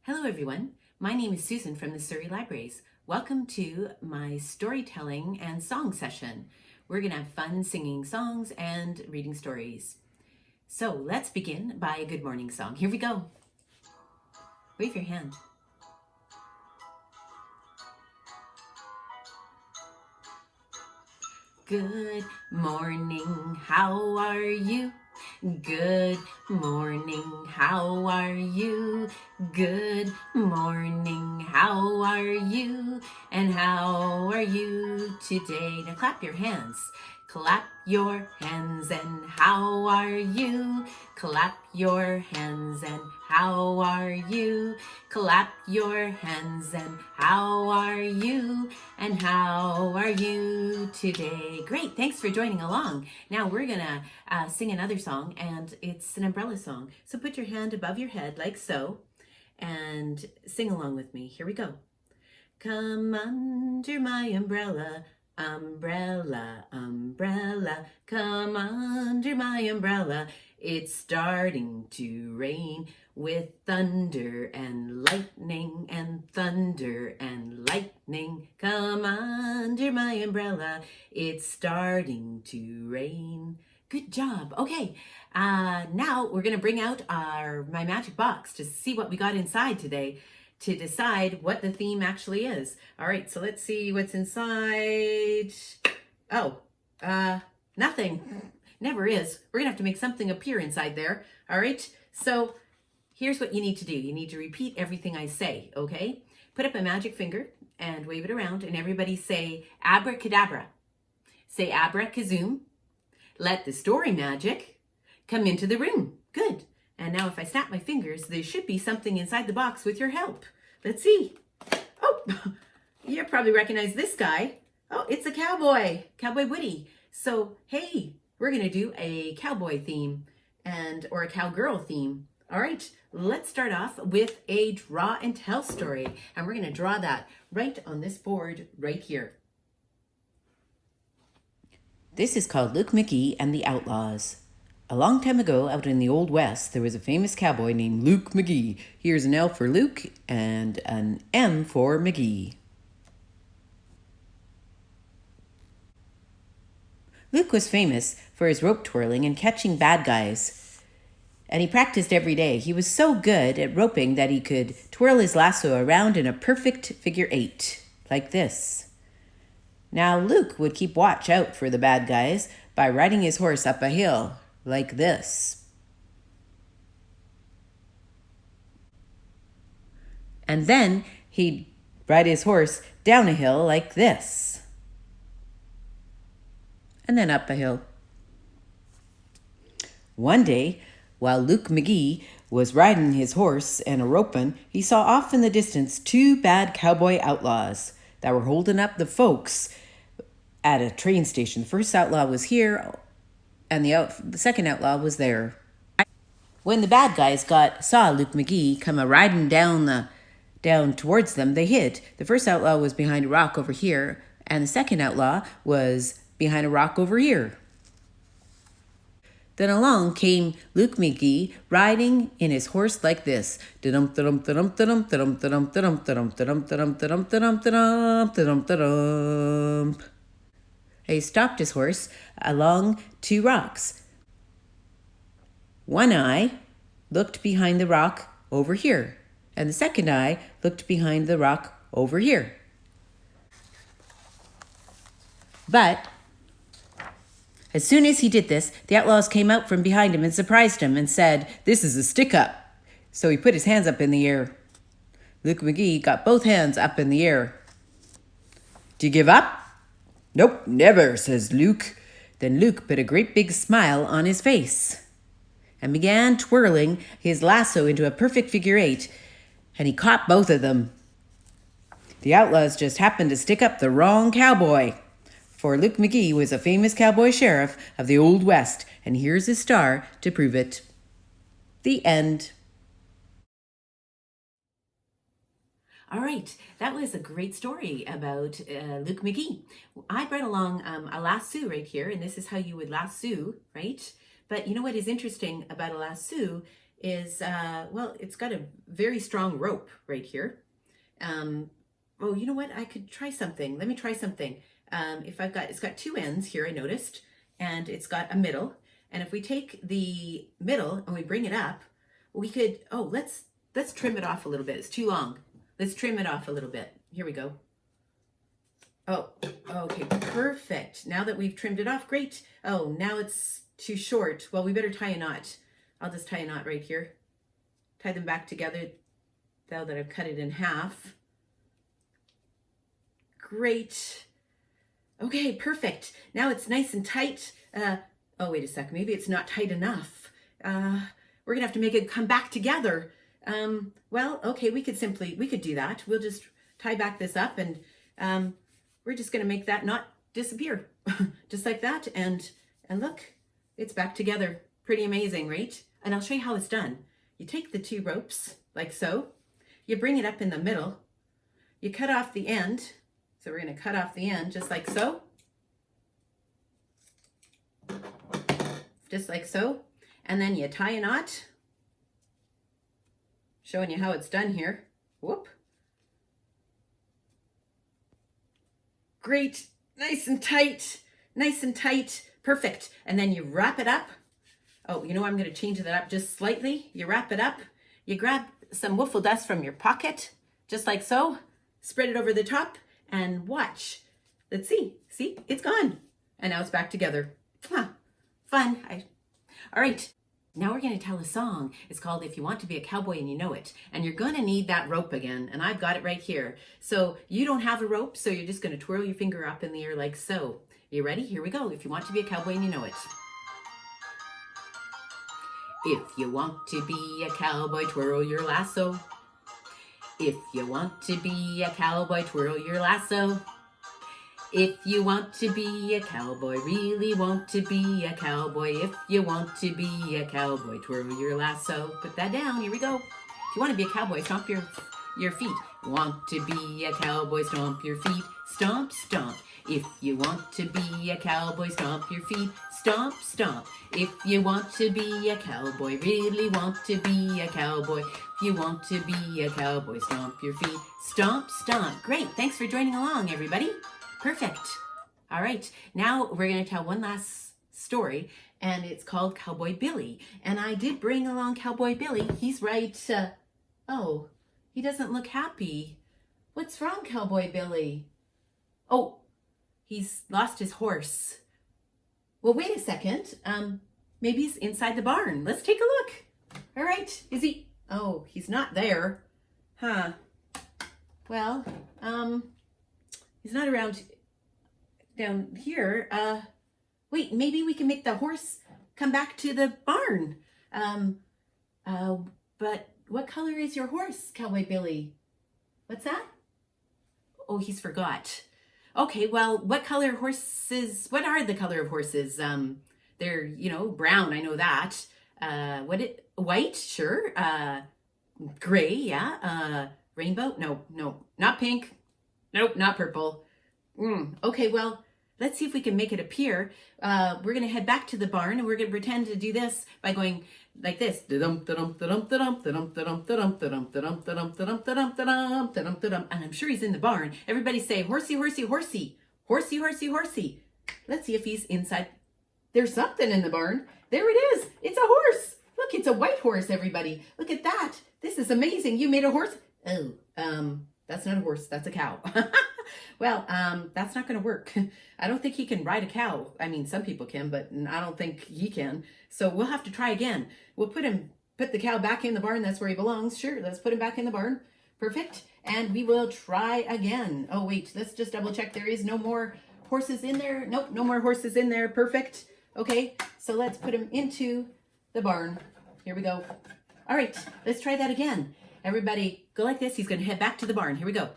Hello everyone, my name is Susan from the Surrey Libraries. Welcome to my storytelling and song session. We're going to have fun singing songs and reading stories. So let's begin by a good morning song. Here we go. Wave your hand. Good morning, how are you? Good morning, how are you? Good morning, how are you? And how are you today? Now clap your hands. Clap your hands and how are you? Clap your hands and how are you? Clap your hands and how are you? And how are you today? Great, thanks for joining along. Now we're gonna sing another song, and it's an umbrella song. So put your hand above your head like so and sing along with me. Here we go. Come under my umbrella, umbrella, umbrella. Come under my umbrella. It's starting to rain with thunder and lightning and thunder and lightning. Come under my umbrella. It's starting to rain. Good job. Okay, now we're gonna bring out my magic box to see what we got inside today, to decide what the theme actually is. All right, so let's see what's inside. Oh, nothing. Never is. We're gonna have to make something appear inside there. All right, so here's what you need to do. You need to repeat everything I say, okay? Put up a magic finger and wave it around, and everybody say abracadabra. Say abracazoom. Let the story magic come into the room. Good. And now if I snap my fingers, there should be something inside the box with your help. Let's see. Oh, you probably recognize this guy. Oh, it's a cowboy, Cowboy Woody. So, hey, we're going to do a cowboy theme or a cowgirl theme. All right, let's start off with a draw and tell story. And we're going to draw that right on this board right here. This is called Luke McGee and the Outlaws. A long time ago, out in the Old West, there was a famous cowboy named Luke McGee. Here's an L for Luke and an M for McGee. Luke was famous for his rope twirling and catching bad guys. And he practiced every day. He was so good at roping that he could twirl his lasso around in a perfect figure 8, like this. Now Luke would keep watch out for the bad guys by riding his horse up a hill, like this. And then he'd ride his horse down a hill like this. And then up a hill. One day, while Luke McGee was riding his horse and a-roping, he saw off in the distance 2 bad cowboy outlaws that were holding up the folks at a train station. The first outlaw was here, and the second outlaw was there. When the bad guys saw Luke McGee come a-riding down towards them, they hid. The first outlaw was behind a rock over here, and the second outlaw was behind a rock over here. Then along came Luke McGee riding in his horse like this. He stopped his horse along 2 rocks. One eye looked behind the rock over here, and the second eye looked behind the rock over here. But as soon as he did this, the outlaws came out from behind him and surprised him and said, "This is a stick-up." So he put his hands up in the air. Luke McGee got both hands up in the air. "Do you give up?" "Nope, never," says Luke. Then Luke put a great big smile on his face and began twirling his lasso into a perfect figure 8, and he caught both of them. The outlaws just happened to stick up the wrong cowboy, for Luke McGee was a famous cowboy sheriff of the Old West, and here's his star to prove it. The end. All right, that was a great story about Luke McGee. I brought along a lasso right here, and this is how you would lasso, right? But you know what is interesting about a lasso is, well, it's got a very strong rope right here. Oh, you know what? I could try something. Let me try something. It's got two ends here, I noticed, and it's got a middle. And if we take the middle and we bring it up, we could, let's trim it off a little bit. It's too long. Let's trim it off a little bit. Here we go. Oh, okay, perfect. Now that we've trimmed it off, great. Oh, now it's too short. Well, we better tie a knot. I'll just tie a knot right here. Tie them back together now that I've cut it in half. Great. Okay, perfect. Now it's nice and tight. Oh, wait a second. Maybe it's not tight enough. We're gonna have to make it come back together. Well, okay, we could do that. We'll just tie back this up and we're just gonna make that knot disappear. Just like that. And look, it's back together. Pretty amazing, right? And I'll show you how it's done. You take the two ropes like so. You bring it up in the middle. You cut off the end. So we're going to cut off the end just like so. Just like so. And then you tie a knot. Showing you how it's done here. Whoop. Great. Nice and tight. Nice and tight. Perfect. And then you wrap it up. Oh, you know, I'm going to change that up just slightly. You wrap it up. You grab some wiffle dust from your pocket. Just like so. Spread it over the top. And watch. Let's see. See? It's gone. And now it's back together. Huh. Fun. All right. Now we're going to tell a song. It's called If You Want to Be a Cowboy and You Know It. And you're going to need that rope again. And I've got it right here. So you don't have a rope, so you're just going to twirl your finger up in the air like so. You ready? Here we go. If you want to be a cowboy and you know it. If you want to be a cowboy, twirl your lasso. If you want to be a cowboy, twirl your lasso. If you want to be a cowboy, really want to be a cowboy. If you want to be a cowboy, twirl your lasso. Put that down. Here we go. If you want to be a cowboy, stomp your feet. Want to be a cowboy, stomp your feet. Stomp, stomp. If you want to be a cowboy, stomp your feet. Stomp, stomp. If you want to be a cowboy, really want to be a cowboy. If you want to be a cowboy, stomp your feet. Stomp, stomp. Great. Thanks for joining along, everybody. Perfect. All right. Now we're going to tell one last story, and it's called Cowboy Billy. And I did bring along Cowboy Billy. He's right. Oh, he doesn't look happy. What's wrong, Cowboy Billy? Oh, he's lost his horse. Well, wait a second. Maybe he's inside the barn. Let's take a look. All right. Is he? Oh, he's not there. Huh. Well, he's not around down here. Wait, maybe we can make the horse come back to the barn. But what color is your horse, Cowboy Billy? What's that? Oh, he's forgot. Okay, well, what are the color of horses? They're, brown, I know that. White? Sure. Gray, yeah. Rainbow? No, not pink. Nope, not purple. Okay, well, let's see if we can make it appear. We're going to head back to the barn and we're going to pretend to do this by going like this. And I'm sure he's in the barn. Everybody say, horsey, horsey, horsey. Horsey, horsey, horsey. Let's see if he's inside. There's something in the barn. There it is. It's a horse. Look, it's a white horse, everybody. Look at that. This is amazing. You made a horse. Oh, that's not a horse. That's a cow. Well, that's not going to work. I don't think he can ride a cow. I mean, some people can, but I don't think he can. So we'll have to try again. We'll put the cow back in the barn. That's where he belongs. Sure, let's put him back in the barn. Perfect. And we will try again. Oh, wait, let's just double check. There is no more horses in there. Nope, no more horses in there. Perfect. Okay, so let's put him into the barn. Here we go. All right, let's try that again. Everybody go like this. He's going to head back to the barn. Here we go.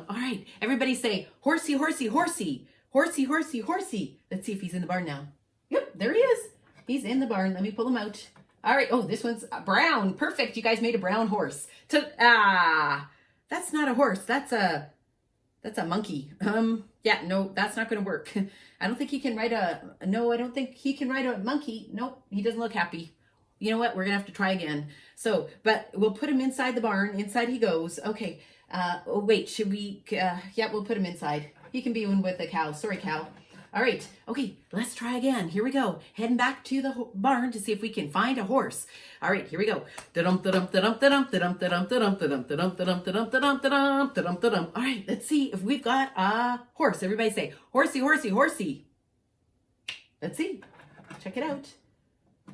All right. Everybody say horsey, horsey, horsey. Horsey, horsey, horsey. Let's see if he's in the barn now. Yep, there he is. He's in the barn. Let me pull him out. All right. Oh, this one's brown. Perfect. You guys made a brown horse. That's not a horse. That's a That's a monkey. Yeah, no, that's not going to work. I don't think he can ride I don't think he can ride a monkey. Nope, he doesn't look happy. You know what? We're going to have to try again. So, but we'll put him inside the barn. Inside he goes. Okay. Oh, wait, should we? Yeah, we'll put him inside. He can be in with the cow. Sorry, cow. All right. Okay, let's try again. Here we go. Heading back to the barn to see if we can find a horse. All right, here we go. All right, let's see if we've got a horse. Everybody say, horsey, horsey, horsey. Let's see. Check it out.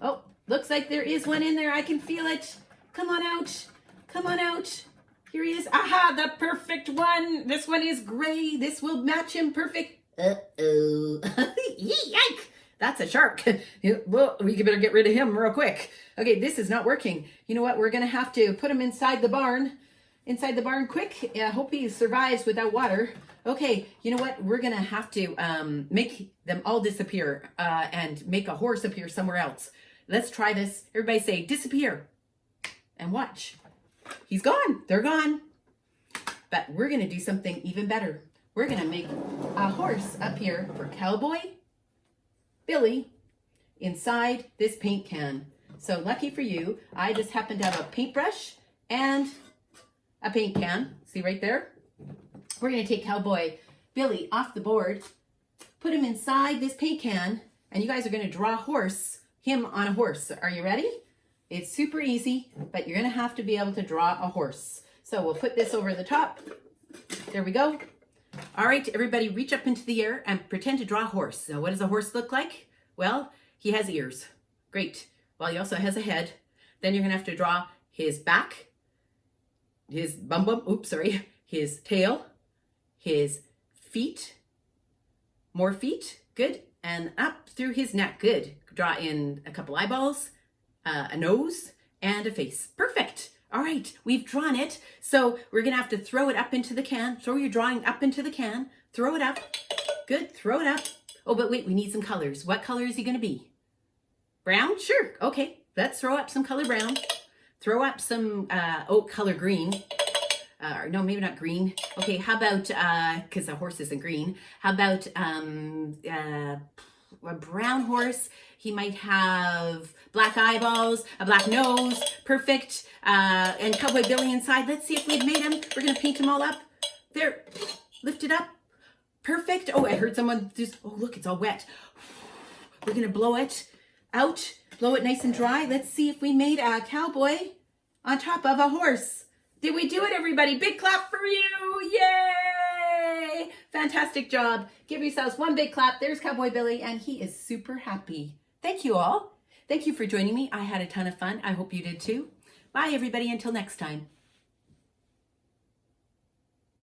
Oh, looks like there is one in there. I can feel it. Come on out. Come on out. Here he is. Aha, the perfect one. This one is gray. This will match him perfect. Uh-oh. Yike. That's a shark. Well, we better get rid of him real quick. Okay, this is not working. You know what? We're going to have to put him inside the barn. Inside the barn quick. I hope he survives without water. Okay, you know what? We're going to have to make them all disappear and make a horse appear somewhere else. Let's try this. Everybody say, disappear. And watch. He's gone. They're gone. But we're going to do something even better. We're going to make a horse appear for Cowboy Billy inside this paint can. So lucky for you, I just happen to have a paintbrush and a paint can. See right there? We're going to take Cowboy Billy off the board, put him inside this paint can, and you guys are going to draw him on a horse. Are you ready? It's super easy, but you're going to have to be able to draw a horse. So we'll put this over the top. There we go. All right, everybody reach up into the air and pretend to draw a horse. So what does a horse look like? Well, he has ears. Great. Well, he also has a head. Then you're going to have to draw his back, his his tail, his feet, more feet, good, and up through his neck, good. Draw in a couple eyeballs, a nose, and a face. Perfect. All right, we've drawn it. So we're going to have to throw it up into the can. Throw your drawing up into the can. Throw it up. Good, throw it up. Oh, but wait, we need some colors. What color is he going to be? Brown? Sure. Okay, let's throw up some color brown. Throw up some, color green. No, maybe not green. Okay, how about, because a horse isn't green. How about a brown horse? He might have black eyeballs, a black nose, perfect, and Cowboy Billy inside. Let's see if we've made him. We're going to paint him all up. There, lift it up. Perfect. Oh, I heard someone just, oh, look, it's all wet. We're going to blow it out, blow it nice and dry. Let's see if we made a cowboy on top of a horse. Did we do it, everybody? Big clap for you. Yay! Fantastic job. Give yourselves one big clap. There's Cowboy Billy, and he is super happy. Thank you all. Thank you for joining me. I had a ton of fun. I hope you did too. Bye, everybody. Until next time.